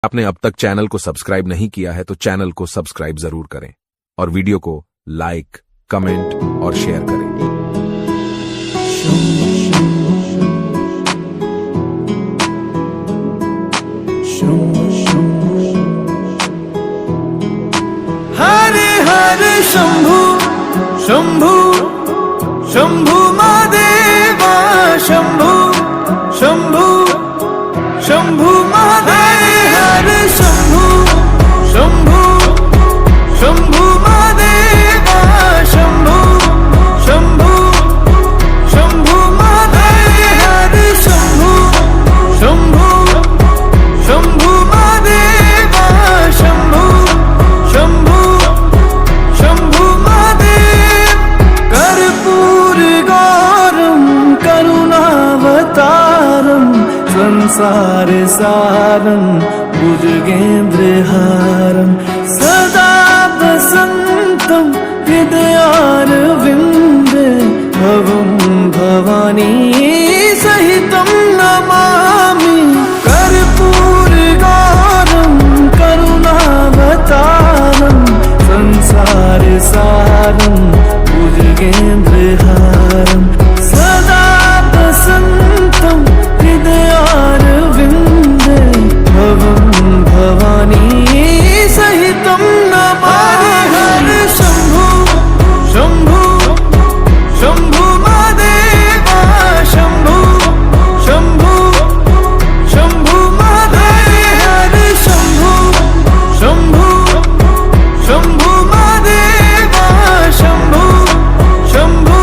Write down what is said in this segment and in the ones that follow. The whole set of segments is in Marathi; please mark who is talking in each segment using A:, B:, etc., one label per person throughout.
A: आपने अब तक चैनल को सब्सक्राइब नहीं किया है तो चैनल को सब्सक्राइब जरूर करें और वीडियो को लाइक, कमेंट और शेयर करें।
B: हरे हरे शंभू शंभू शंभू महादेवा शंभू शंभू शंभू महादेव हरे शंभू शंभू शंभू महादेवा शंभू शंभू शंभू महादेव हरे शंभू शंभू शंभू महादेवा शंभू शंभू शंभू महादेव कर्पूर गौरम करुणावतारम संसार सारं भुजगेन्द्रहारं सदा वसन्तं हृदयारविन्दे भवं भवानी सहितं नमामि कर्पूर गौरं करुणावतारं संसार सारं भुजगेन्द्रहारं सदा वसन्तं हृदयारविन्दे भवं भवानी सहितं नमामि हरे शंभू शंभू शंभू महादेवा शंभू शंभू शंभू महादेव हरे शंभू शंभू शंभू महादेवा शंभू शंभू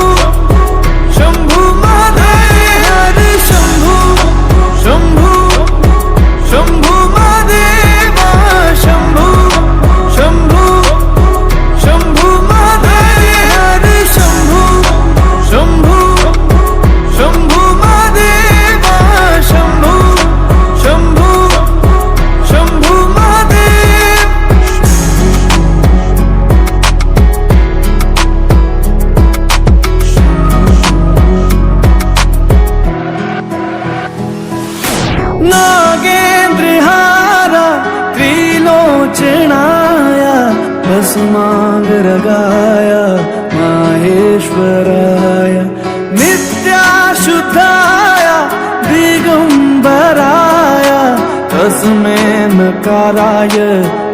B: शंभू महादेव हरे शंभू शंभू शंभू महादेवा शंभू शंभू शंभू महादेव हरे शंभू शंभू शंभू महादेवा शंभू शंभू शंभू महादेव नागेन्द्रहारा त्रिलोचनाय भस्मांगरगाय माहेश्वराय नित्याशुद्धाय दिगंबराय तस्मै नकाराय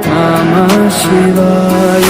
B: नमः शिवाय।